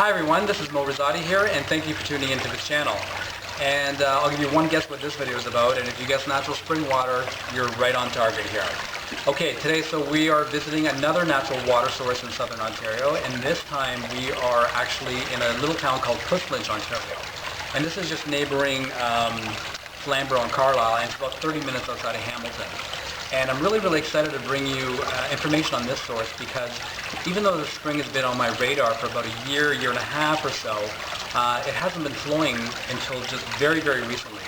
Hi everyone, this is Mo Rizzotti here, and thank you for tuning into the channel. And I'll give you one guess what this video is about, and if you guess natural spring water, you're right on target here. Okay, today we are visiting another natural water source in southern Ontario, and this time we are actually in a little town called Puslinch, Ontario. And this is just neighboring Flamboro and Carlisle, and it's about 30 minutes outside of Hamilton. And I'm really excited to bring you information on this source because even though the spring has been on my radar for about a year and a half or so, it hasn't been flowing until just very recently.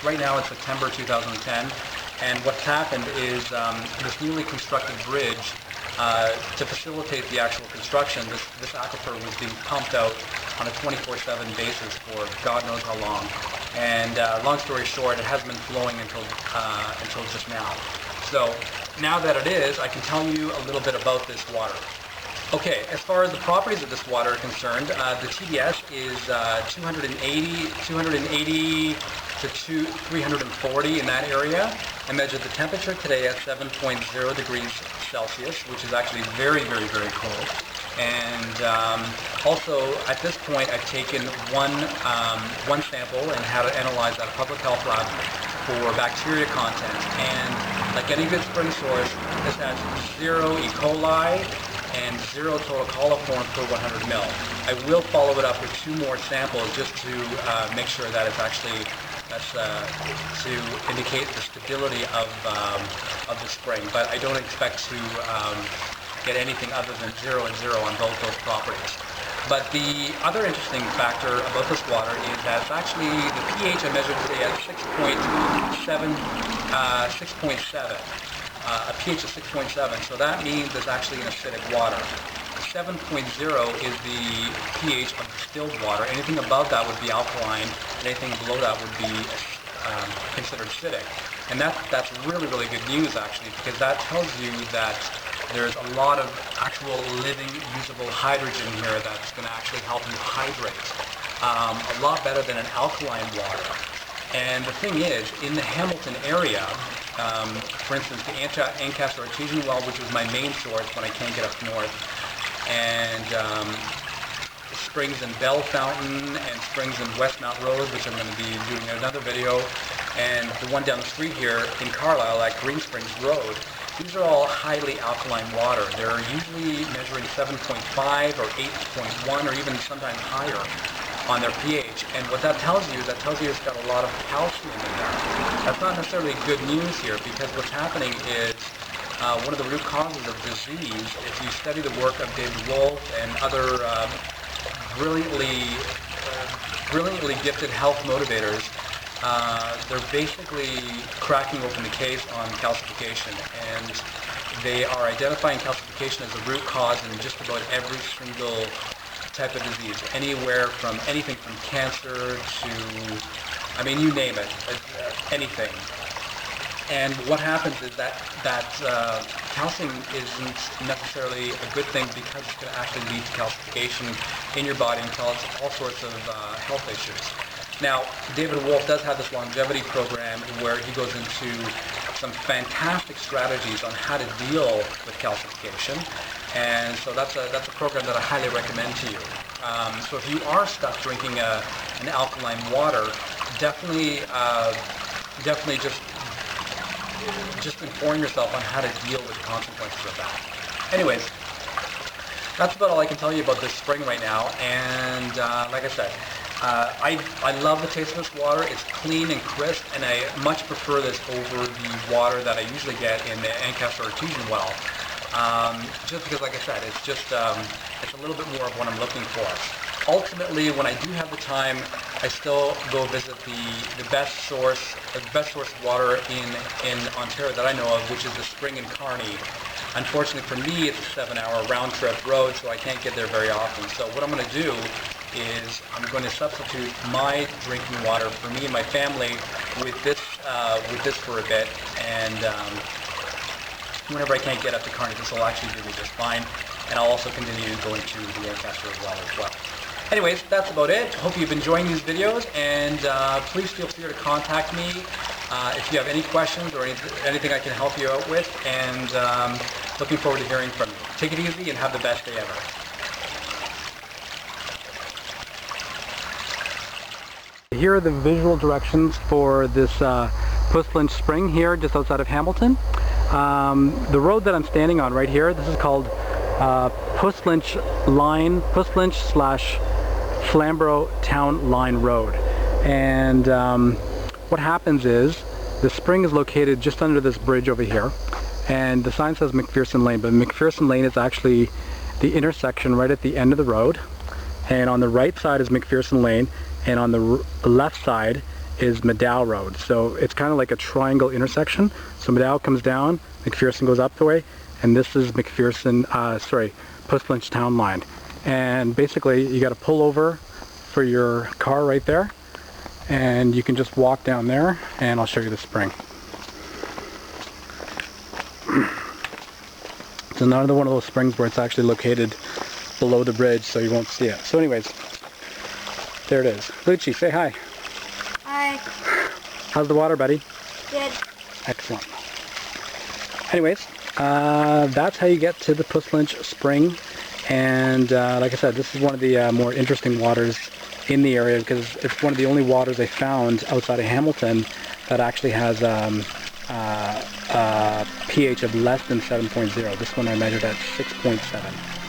Right now it's September 2010, and what's happened is this newly constructed bridge to facilitate the actual construction, this aquifer was being pumped out on a 24/7 basis for God knows how long. And long story short, it hasn't been flowing until just now. So now that it is, I can tell you a little bit about this water. Okay, as far as the properties of this water are concerned, the TDS is 280 to 340 in that area. I measured the temperature today at 7.0 degrees Celsius, which is actually very cold. And also at this point I've taken one sample and had it analyzed at a public health lab for bacteria content, and like any good spring source, this has 0 E.Coli and 0 total coliform per 100 ml. I will follow it up with 2 more samples just to make sure that it's actually to indicate the stability of the spring, but I don't expect to get anything other than 0 and 0 on both those properties. But the other interesting factor about this water is that it's actually the pH I measured today at 6.7, a pH of 6.7, so that means it's actually an acidic water. 7.0 is the pH of distilled water. Anything above that would be alkaline, anything below that would be considered acidic. And that's really good news actually, because that tells you that there's a lot of actual living usable hydrogen here that's going to actually help you hydrate a lot better than an alkaline water. And the thing is, in the Hamilton area, for instance, the Ancaster Artesian well, which is my main source when I can't get up north, and springs in Bell Fountain and springs in Westmount Road, which I'm going to be doing another video, and the one down the street here in Carlisle at Green Springs Road. These are all highly alkaline water. They're usually measuring 7.5 or 8.1 or even sometimes higher on their pH. And what that tells you it's got a lot of calcium in there. That's not necessarily good news here, because what's happening is one of the root causes of disease, if you study the work of David Wolfe and other brilliantly gifted health motivators, they're basically cracking open the case on calcification, and they are identifying calcification as the root cause in just about every single type of disease, anything from cancer to, I mean, you name it, anything. And what happens is that calcium isn't necessarily a good thing, because it's going to actually lead to calcification in your body and cause all sorts of health issues. Now, David Wolfe does have this longevity program where he goes into some fantastic strategies on how to deal with calcification, and so that's a program that I highly recommend to you. So if you are stuck drinking an alkaline water, definitely just inform yourself on how to deal with the consequences of that. Anyways, that's about all I can tell you about this spring right now, and like I said, I love the taste of this water. It's clean and crisp, and I much prefer this over the water that I usually get in the Ancaster Artesian well. Just because, like I said, it's a little bit more of what I'm looking for. Ultimately, when I do have the time, I still go visit the best source of water in Ontario that I know of, which is the spring in Kearney. Unfortunately for me, it's a 7-hour round-trip road, so I can't get there very often. So what I'm going to do is I'm going to substitute my drinking water for me and my family with this for a bit, and whenever I can't get up to Kearney, this will actually do me just fine, and I'll also continue going to the Ancaster as well. Anyways, that's about it. Hope you've been enjoying these videos, and please feel free to contact me if you have any questions or anything I can help you out with, and looking forward to hearing from you. Take it easy and have the best day ever. Here are the visual directions for this Puslinch spring here just outside of Hamilton. The road that I'm standing on right here, this is called Puslinch / Flamboro Town Line Road. And what happens is the spring is located just under this bridge over here, and the sign says McPherson Lane, but McPherson Lane is actually the intersection right at the end of the road, and on the right side is McPherson Lane, and on the left side is Medal Road. So it's kind of like a triangle intersection. So Medal comes down, McPherson goes up the way, and this is Puslinch Town Line. And basically you got to pull over for your car right there, and you can just walk down there, and I'll show you the spring. It's another one of those springs where it's actually located below the bridge, so you won't see it. So anyways, there it is. Lucci, say hi. Hi. How's the water, buddy? Good. Excellent. Anyways, that's how you get to the Puslinch spring. And like I said, this is one of the more interesting waters in the area, because it's one of the only waters I found outside of Hamilton that actually has pH of less than 7.0. This one I measured at 6.7.